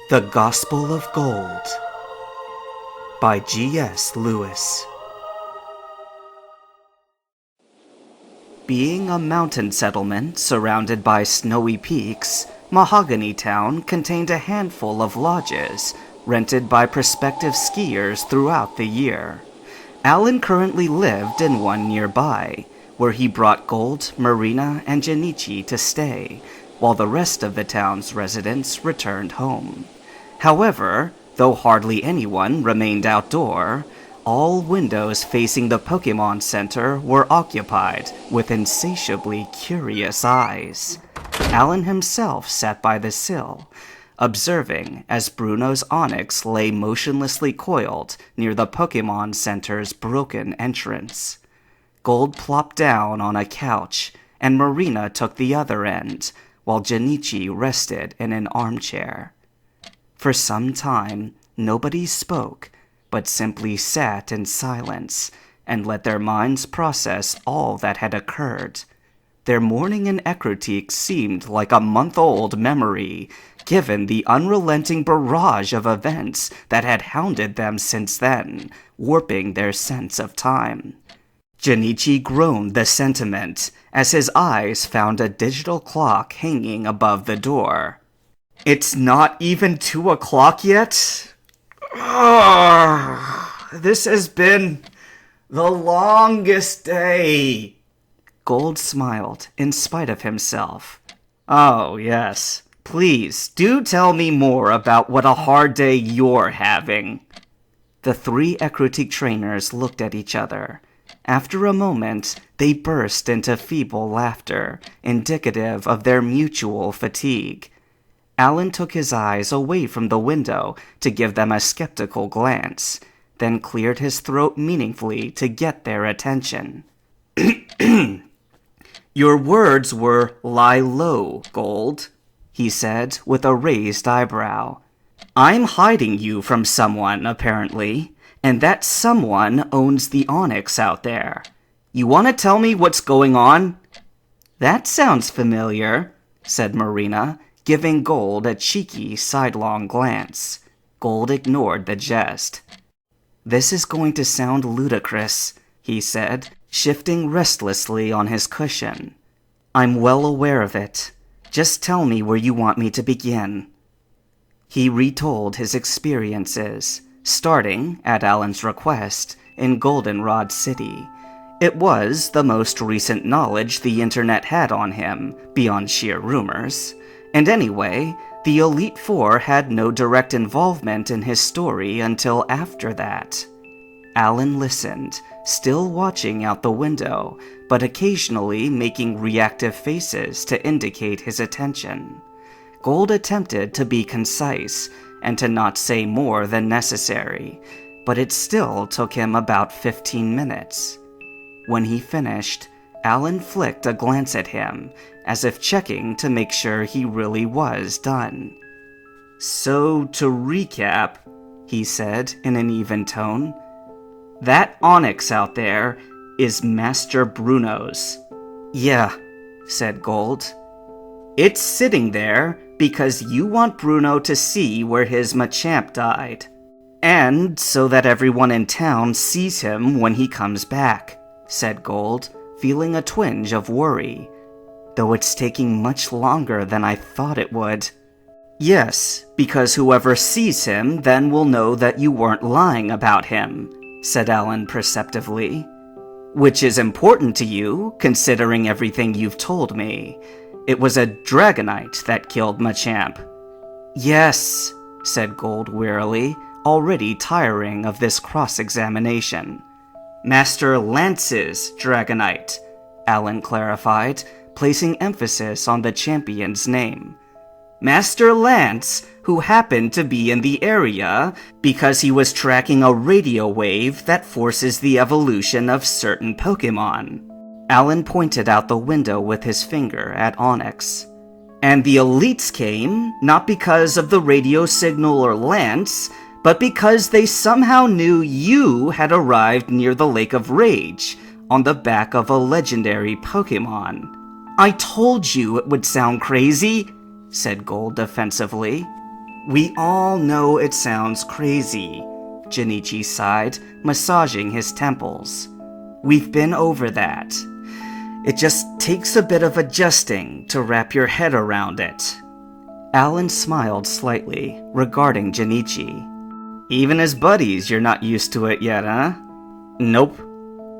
The Gospel of Gold by G.S. Lewis. Being a mountain settlement surrounded by snowy peaks, Mahogany Town contained a handful of lodges rented by prospective skiers throughout the year. Alan currently lived in one nearby, where he brought Gold, Marina, and Jenichi to stay, while the rest of the town's residents returned home. However, though hardly anyone remained outdoor, all windows facing the Pokemon Center were occupied with insatiably curious eyes. Alan himself sat by the sill, observing as Bruno's Onix lay motionlessly coiled near the Pokemon Center's broken entrance. Gold plopped down on a couch, and Marina took the other end, while Jenichi rested in an armchair. For some time, nobody spoke, but simply sat in silence and let their minds process all that had occurred. Their morning in Ecruteak seemed like a month-old memory, given the unrelenting barrage of events that had hounded them since then, warping their sense of time. Jenichi groaned the sentiment as his eyes found a digital clock hanging above the door. "It's not even 2 o'clock yet? This has been the longest day." Gold smiled in spite of himself. "Oh, yes. Please, do tell me more about what a hard day you're having." The three Ecruteak trainers looked at each other. After a moment, they burst into feeble laughter, indicative of their mutual fatigue. Alan took his eyes away from the window to give them a skeptical glance, then cleared his throat meaningfully to get their attention. "Your words were lie low, Gold," he said with a raised eyebrow. "I'm hiding you from someone, apparently, and that someone owns the Onix out there. You want to tell me what's going on?" "That sounds familiar," said Marina, giving Gold a cheeky, sidelong glance. Gold ignored the jest. "This is going to sound ludicrous," he said, shifting restlessly on his cushion. "I'm well aware of it. Just tell me where you want me to begin." He retold his experiences, starting, at Alan's request, in Goldenrod City. It was the most recent knowledge the internet had on him, beyond sheer rumors. And anyway, the Elite Four had no direct involvement in his story until after that. Alan listened, still watching out the window, but occasionally making reactive faces to indicate his attention. Gold attempted to be concise and to not say more than necessary, but it still took him about 15 minutes. When he finished, Alan flicked a glance at him, as if checking to make sure he really was done. "So, to recap," he said in an even tone, "that Onix out there is Master Bruno's." "Yeah," said Gold. "It's sitting there because you want Bruno to see where his Machamp died, and so that everyone in town sees him when he comes back," said Gold, feeling a twinge of worry. "Though it's taking much longer than I thought it would." "Yes, because whoever sees him then will know that you weren't lying about him," said Alan perceptively. "Which is important to you, considering everything you've told me. It was a Dragonite that killed Machamp." "Yes," said Gold wearily, already tiring of this cross-examination. "Master Lance's Dragonite," Alan clarified, placing emphasis on the champion's name. "Master Lance, who happened to be in the area because he was tracking a radio wave that forces the evolution of certain Pokemon." Alan pointed out the window with his finger at Onix. "And the elites came, not because of the radio signal or Lance, but because they somehow knew you had arrived near the Lake of Rage, on the back of a legendary Pokemon." "I told you it would sound crazy," said Gold defensively. We all know it sounds crazy, Jinichi sighed, massaging his temples. We've been over that. It just takes a bit of adjusting to wrap your head around it. Alan smiled slightly, regarding Jinichi. Even as buddies, you're not used to it yet, huh? Nope.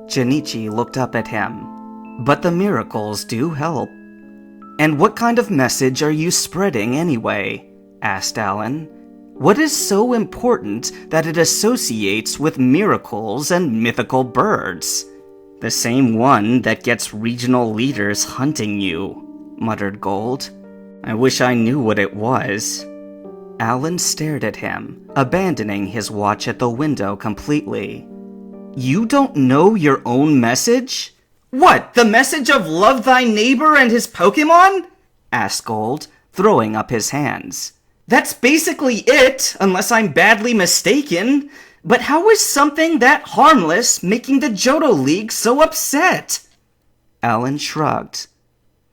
Jinichi looked up at him. But the miracles do help. And what kind of message are you spreading anyway? Asked Alan. What is so important that it associates with miracles and mythical birds? The same one that gets regional leaders hunting you, muttered Gold. I wish I knew what it was. Alan stared at him, abandoning his watch at the window completely. You don't know your own message? What, the message of love thy neighbor and his Pokemon? Asked Gold, throwing up his hands. That's basically it, unless I'm badly mistaken. But how is something that harmless making the Johto League so upset? Alan shrugged.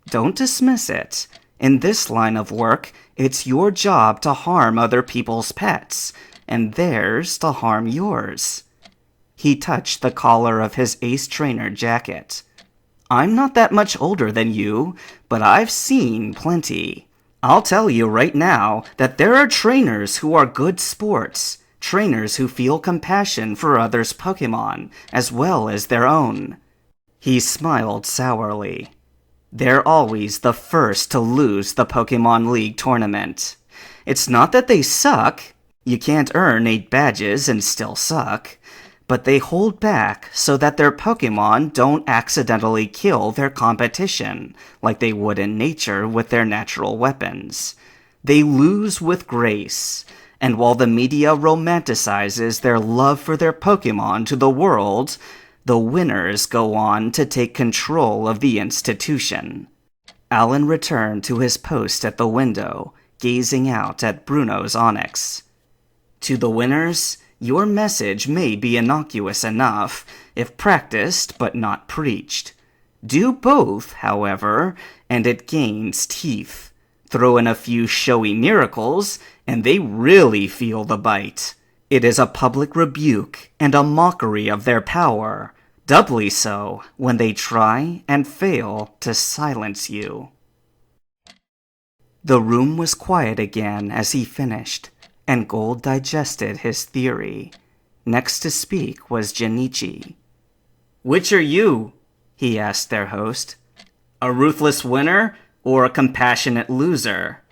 Don't dismiss it. In this line of work, it's your job to harm other people's pets, and theirs to harm yours. He touched the collar of his ace trainer jacket. I'm not that much older than you, but I've seen plenty. I'll tell you right now that there are trainers who are good sports, trainers who feel compassion for others' Pokemon, as well as their own. He smiled sourly. They're always the first to lose the Pokemon League tournament. It's not that they suck. You can't earn 8 badges and still suck. But they hold back so that their Pokemon don't accidentally kill their competition, like they would in nature with their natural weapons. They lose with grace, and while the media romanticizes their love for their Pokemon to the world, the winners go on to take control of the institution. Alan returned to his post at the window, gazing out at Bruno's Onix. To the winners, your message may be innocuous enough, if practiced but not preached. Do both, however, and it gains teeth. Throw in a few showy miracles, and they really feel the bite. It is a public rebuke and a mockery of their power, doubly so when they try and fail to silence you. The room was quiet again as he finished, and Gold digested his theory. Next to speak was Jinichi. Which are you? He asked their host. A ruthless winner or a compassionate loser?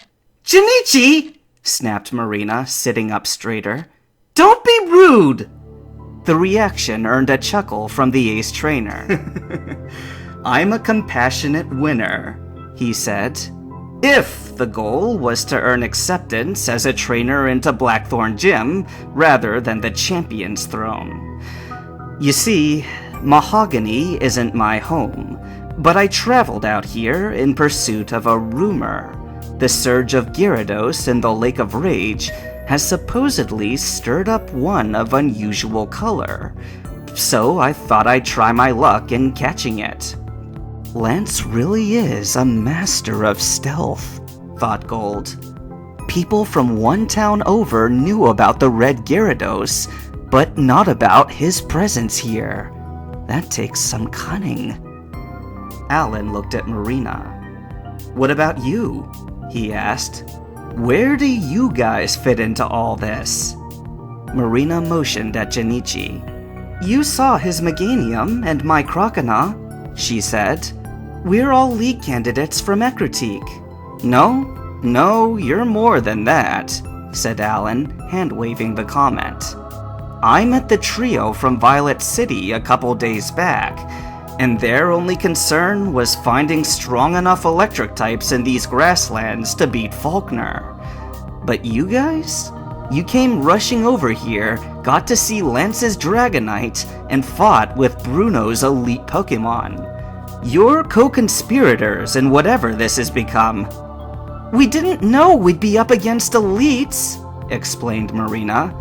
Jinichi! Snapped Marina, sitting up straighter. Don't be rude! The reaction earned a chuckle from the ace trainer. I'm a compassionate winner, he said. If the goal was to earn acceptance as a trainer into Blackthorn Gym rather than the champion's throne. You see, Mahogany isn't my home, but I traveled out here in pursuit of a rumor. The surge of Gyarados in the Lake of Rage has supposedly stirred up one of unusual color, so I thought I'd try my luck in catching it. Lance really is a master of stealth, thought Gold. People from one town over knew about the red Gyarados, but not about his presence here. That takes some cunning. Alan looked at Marina. What about you? He asked. Where do you guys fit into all this? Marina motioned at Jinichi. You saw his Meganium and my Croconaw, she said. We're all league candidates from Ecruteak. No, you're more than that, said Alan, hand-waving the comment. I met the trio from Violet City a couple days back, and their only concern was finding strong enough electric types in these grasslands to beat Faulkner. But you guys? You came rushing over here, got to see Lance's Dragonite, and fought with Bruno's elite Pokemon. You're co-conspirators in whatever this has become. We didn't know we'd be up against elites, explained Marina.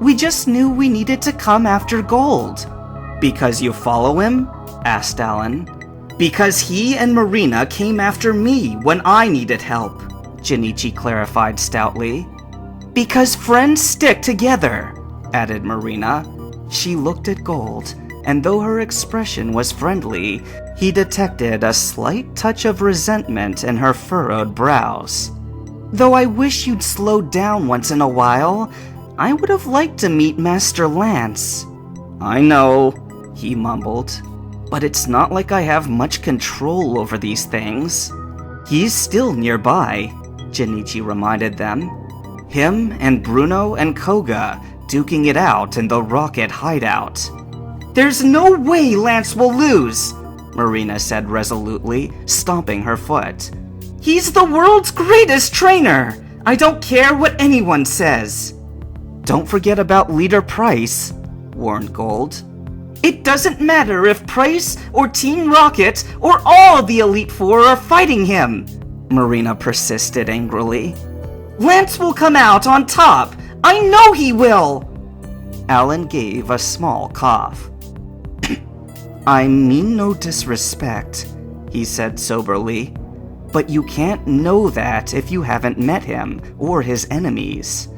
We just knew we needed to come after Gold. Because you follow him? Asked Alan. Because he and Marina came after me when I needed help, Jinichi clarified stoutly. Because friends stick together, added Marina. She looked at Gold, and though her expression was friendly, he detected a slight touch of resentment in her furrowed brows. Though I wish you'd slow down once in a while, I would have liked to meet Master Lance. I know, he mumbled, but it's not like I have much control over these things. He's still nearby, Jinichi reminded them. Him and Bruno and Koga duking it out in the rocket hideout. There's no way Lance will lose, Marina said resolutely, stomping her foot. He's the world's greatest trainer! I don't care what anyone says. Don't forget about Leader Price, warned Gold. It doesn't matter if Price or Team Rocket or all the Elite Four are fighting him, Marina persisted angrily. Lance will come out on top! I know he will! Alan gave a small cough. I mean no disrespect, he said soberly, but you can't know that if you haven't met him or his enemies.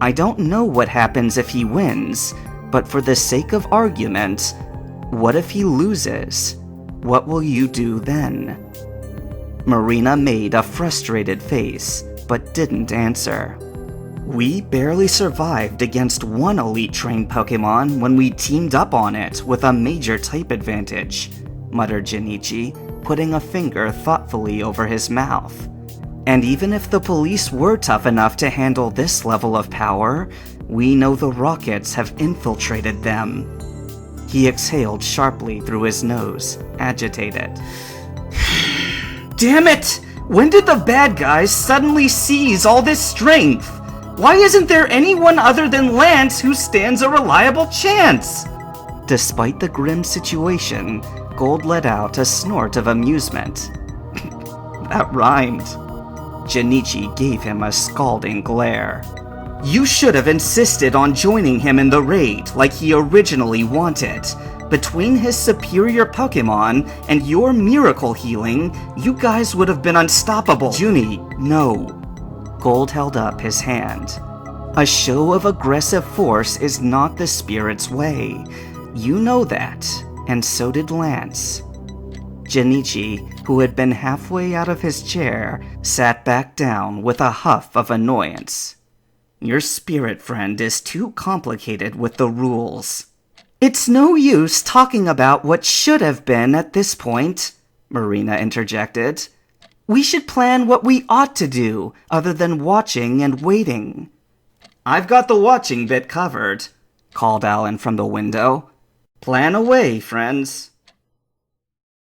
I don't know what happens if he wins, but for the sake of argument, what if he loses? What will you do then? Marina made a frustrated face, but didn't answer. We barely survived against one elite trained Pokemon when we teamed up on it with a major type advantage, muttered Jinichi, putting a finger thoughtfully over his mouth. And even if the police were tough enough to handle this level of power, we know the Rockets have infiltrated them. He exhaled sharply through his nose, agitated. Damn it! When did the bad guys suddenly seize all this strength? Why isn't there anyone other than Lance who stands a reliable chance? Despite the grim situation, Gold let out a snort of amusement. That rhymed. Jinichi gave him a scalding glare. You should have insisted on joining him in the raid like he originally wanted. Between his superior Pokemon and your miracle healing, you guys would have been unstoppable. Junie, no. Gold held up his hand. A show of aggressive force is not the spirit's way. You know that, and so did Lance. Jinichi, who had been halfway out of his chair, sat back down with a huff of annoyance. Your spirit friend is too complicated with the rules. It's no use talking about what should have been at this point, Marina interjected. We should plan what we ought to do, other than watching and waiting. I've got the watching bit covered, called Alan from the window. Plan away, friends.